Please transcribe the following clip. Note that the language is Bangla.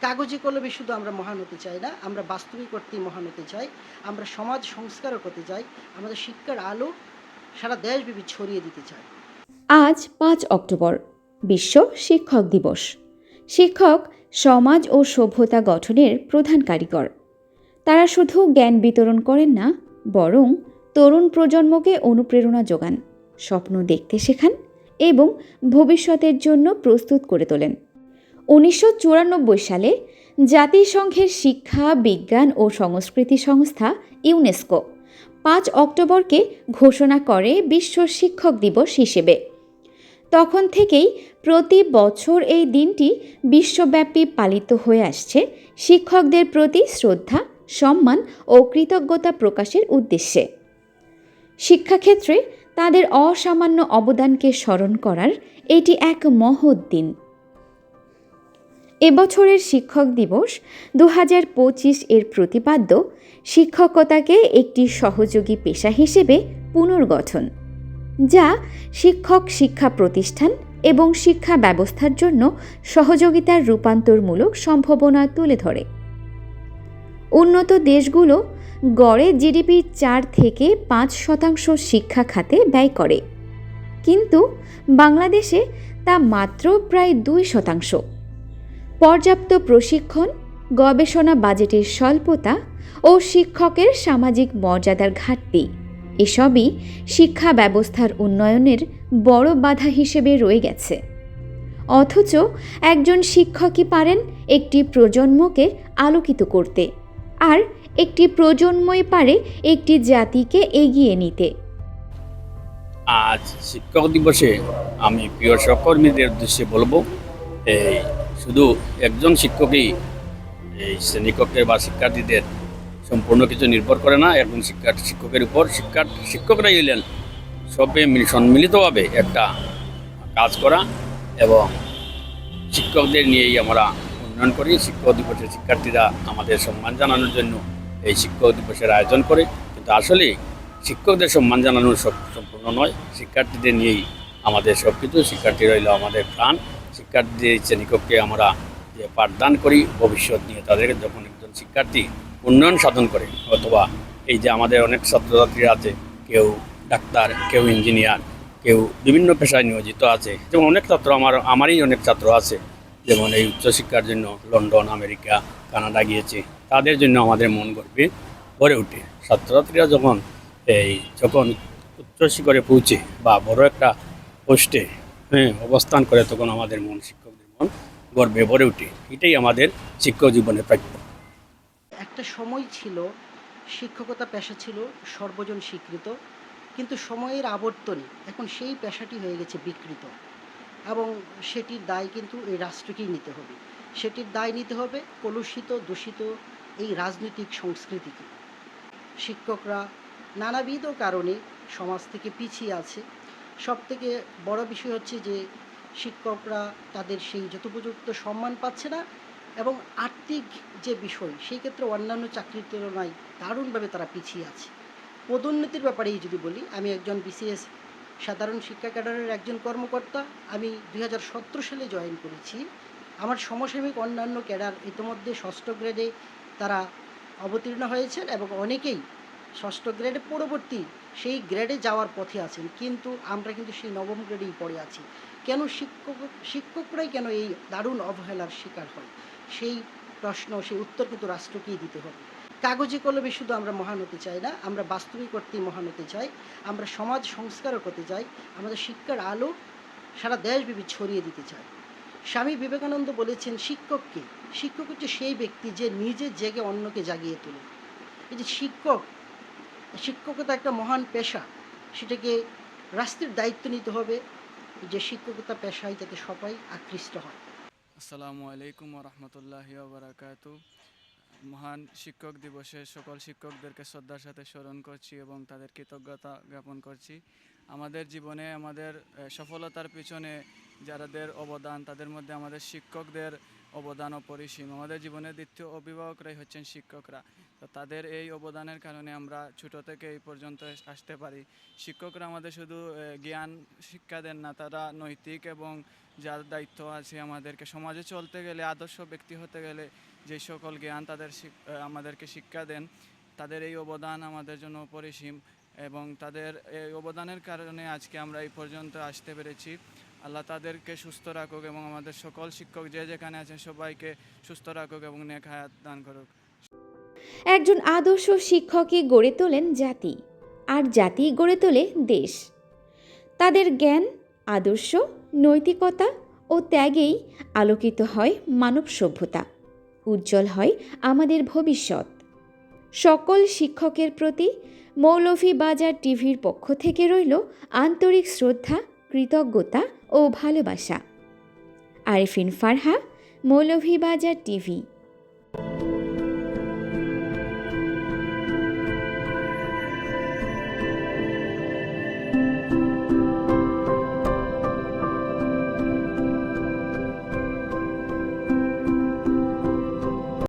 কাগজে কলমে শুধু আমরা মহান হতে চাই না, আমরা বাস্তবিক অর্থেই মহান হতে চাই। আমরা সমাজ সংস্কারক হতে চাই। আমাদের শিক্ষার আলো সারা দেশব্যাপী ছড়িয়ে দিতে চাই। আজ ৫ অক্টোবর বিশ্ব শিক্ষক দিবস। শিক্ষক সমাজ ও সভ্যতা গঠনের প্রধান কারিগর। তারা শুধু জ্ঞান বিতরণ করেন না, বরং তরুণ প্রজন্মকে অনুপ্রেরণা যোগান, স্বপ্ন দেখতে শেখান এবং ভবিষ্যতের জন্য প্রস্তুত করে তোলেন। ১৯৯৪ সালে জাতিসংঘের শিক্ষা, বিজ্ঞান ও সংস্কৃতি সংস্থা ইউনেস্কো ৫ অক্টোবরকে ঘোষণা করে বিশ্ব শিক্ষক দিবস হিসেবে। তখন থেকেই প্রতি বছর এই দিনটি বিশ্বব্যাপী পালিত হয়ে আসছে শিক্ষকদের প্রতি শ্রদ্ধা, সম্মান ও কৃতজ্ঞতা প্রকাশের উদ্দেশ্যে। শিক্ষাক্ষেত্রে তাদের অসামান্য অবদানকে স্মরণ করার এটি এক মহৎ দিন। এবছরের শিক্ষক দিবস ২০২৫ এর প্রতিপাদ্য শিক্ষকতাকে একটি সহযোগী পেশা হিসেবে পুনর্গঠন, যা শিক্ষক শিক্ষা প্রতিষ্ঠান এবং শিক্ষা ব্যবস্থার জন্য সহযোগিতার রূপান্তরমূলক সম্ভাবনা তুলে ধরে। উন্নত দেশগুলো গড়ে জিডিপির ৪ থেকে ৫% শিক্ষা খাতে ব্যয় করে, কিন্তু বাংলাদেশে তা মাত্র প্রায় ২%। পর্যাপ্ত প্রশিক্ষণ, গবেষণা বাজেটের স্বল্পতা ও শিক্ষকের সামাজিক মর্যাদার ঘাটতি এসবই শিক্ষা ব্যবস্থার উন্নয়নের বড় বাধা হিসেবে রয়ে গেছে। অথচ একজন শিক্ষকই পারেন একটি প্রজন্মকে আলোকিত করতে, আর একটি প্রজন্মই পারে একটি জাতিকে এগিয়ে নিতে। আজ শিক্ষক দিবসে আমি প্রিয় সহকর্মীদের উদ্দেশ্যে বলবো, এই শুধু একজন শিক্ষকই এই শ্রেণীকক্ষের বা শিক্ষার্থীদের সম্পূর্ণ কিছু নির্ভর করে না। একজন শিক্ষকের উপর শিক্ষকরাই হলেন সবে সম্মিলিতভাবে একটা কাজ করা, এবং শিক্ষকদের নিয়েই আমরা উন্নয়ন করি। শিক্ষক দিবসে শিক্ষার্থীরা আমাদের সম্মান জানানোর জন্য এই শিক্ষক দিবসের আয়োজন করে, কিন্তু আসলে শিক্ষকদের সম্মান জানানোর সম্পূর্ণ নয়, শিক্ষার্থীদের নিয়েই আমাদের সব কিছু। শিক্ষার্থী রইল আমাদের প্রাণ। শিক্ষার্থীদের শ্রেণীকক্ষে আমরা যে পাঠদান করি, ভবিষ্যৎ নিয়ে তাদের যখন একজন শিক্ষার্থী উন্নয়ন সাধন করে, অথবা এই যে আমাদের অনেক ছাত্রছাত্রীরা আছে, কেউ ডাক্তার, কেউ ইঞ্জিনিয়ার, কেউ বিভিন্ন পেশায় নিয়োজিত আছে। যেমন অনেক ছাত্র আমারই অনেক ছাত্র আছে, যেমন এই উচ্চশিক্ষার জন্য লন্ডন, আমেরিকা, কানাডা গিয়েছে। তাদের জন্য আমাদের মন গর্বে ভরে ওঠে। ছাত্রছাত্রীরা যখন উচ্চশিখরে পৌঁছে বা বড় একটা পোস্টে অবস্থান করে, তখন আমাদের শিক্ষকদের মন গর্বে ভরে ওঠে। এটাই আমাদের শিক্ষক জীবনের প্রাপ্য। একটা সময় ছিল শিক্ষকতা পেশা ছিল সর্বজন স্বীকৃত, কিন্তু সময়ের আবর্তনে এখন সেই পেশাটি হয়ে গেছে বিকৃত, এবং সেটির দায় কিন্তু এই রাষ্ট্রকেই নিতে হবে। সেটির দায় নিতে হবে কলুষিত, দূষিত এই রাজনৈতিক সংস্কৃতিকে। শিক্ষকরা নানাবিধ কারণে সমাজ থেকে পিছিয়ে আছে। সবথেকে বড় বিষয় হচ্ছে যে শিক্ষকরা তাদের সেই যথোপযুক্ত সম্মান পাচ্ছে না, এবং আর্থিক যে বিষয় সেই ক্ষেত্রে অন্যান্য চাকরির তুলনায় দারুণভাবে তারা পিছিয়ে আছে। পদোন্নতির ব্যাপারেই যদি বলি, আমি একজন বিসিএস সাধারণ শিক্ষা ক্যাডারের একজন কর্মকর্তা। আমি ২০১৭ সালে জয়েন করেছি। আমার সমসাময়িক অন্যান্য ক্যাডার ইতিমধ্যে ষষ্ঠ গ্রেডে তারা অবতীর্ণ হয়েছেন, এবং অনেকেই ষষ্ঠ গ্রেডে পরবর্তী সেই গ্রেডে যাওয়ার পথে আছেন, কিন্তু আমরা কিন্তু সেই নবম গ্রেডেই পড়ে আছি। কেন শিক্ষকরাই কেন এই দারুণ অবহেলার শিকার হয়? সেই প্রশ্ন, সেই উত্তর কিন্তু রাষ্ট্রকেই দিতে হবে। কাগজে কলমে শুধু আমরা মহান হতে চাই না, আমরা বাস্তবিক অর্থেই মহান হতে চাই। আমরা সমাজ সংস্কারক হতে চাই। আমাদের শিক্ষার আলো সারা দেশব্যাপী ছড়িয়ে দিতে চাই। স্বামী বিবেকানন্দ বলেছেন, শিক্ষককে শিক্ষক হচ্ছে সেই ব্যক্তি যে নিজে জেগে অন্যকে জাগিয়ে তোলে। এই যে শিক্ষকতা একটা মহান পেশা, সেটাকে রাষ্ট্রের দায়িত্ব নিতে হবে যে শিক্ষকতা পেশায় যাতে সবাই আকৃষ্ট হয়। আসসালামু আলাইকুম রহমতুল্লাহি বারাকাতু। মহান শিক্ষক দিবসে সকল শিক্ষকদেরকে শ্রদ্ধার সাথে স্মরণ করছি এবং তাদের কৃতজ্ঞতা জ্ঞাপন করছি। আমাদের জীবনে আমাদের সফলতার পিছনে যাদের অবদান, তাদের মধ্যে আমাদের শিক্ষকদের অবদান অপরিসীম। আমাদের জীবনের দ্বিতীয় অভিভাবকরাই হচ্ছেন শিক্ষকরা। তো তাদের এই অবদানের কারণে আমরা ছোট থেকে এই পর্যন্ত আসতে পারি। শিক্ষকরা আমাদের শুধু জ্ঞান শিক্ষা দেন না, তারা নৈতিক এবং যার দায়িত্ব আছে আমাদেরকে সমাজে চলতে গেলে, আদর্শ ব্যক্তি হতে গেলে যে সকল জ্ঞান আমাদেরকে শিক্ষা দেন, তাদের এই অবদান আমাদের জন্য অপরিসীম এবং তাদের এই অবদানের কারণে আজকে আমরা এই পর্যন্ত আসতে পেরেছি। আল্লাহ তাদেরকে সুস্থ রাখুক এবং আমাদের সকল শিক্ষক যে যেখানে আছেন সবাইকে সুস্থ রাখুক এবং নেক হায়াত দান করুক। একজন আদর্শ শিক্ষকই গড়ে তোলেন জাতি, আর জাতি গড়ে তোলে দেশ। তাদের জ্ঞান, আদর্শ, নৈতিকতা ও ত্যাগেই আলোকিত হয় মানব সভ্যতা, উজ্জ্বল হয় আমাদের ভবিষ্যৎ। সকল শিক্ষকের প্রতি মৌলভীবাজার টিভির পক্ষ থেকে রইল আন্তরিক শ্রদ্ধা, কৃতজ্ঞতা ও ভালোবাসা। আরেফিন ফারহা, মৌলভীবাজার টিভি।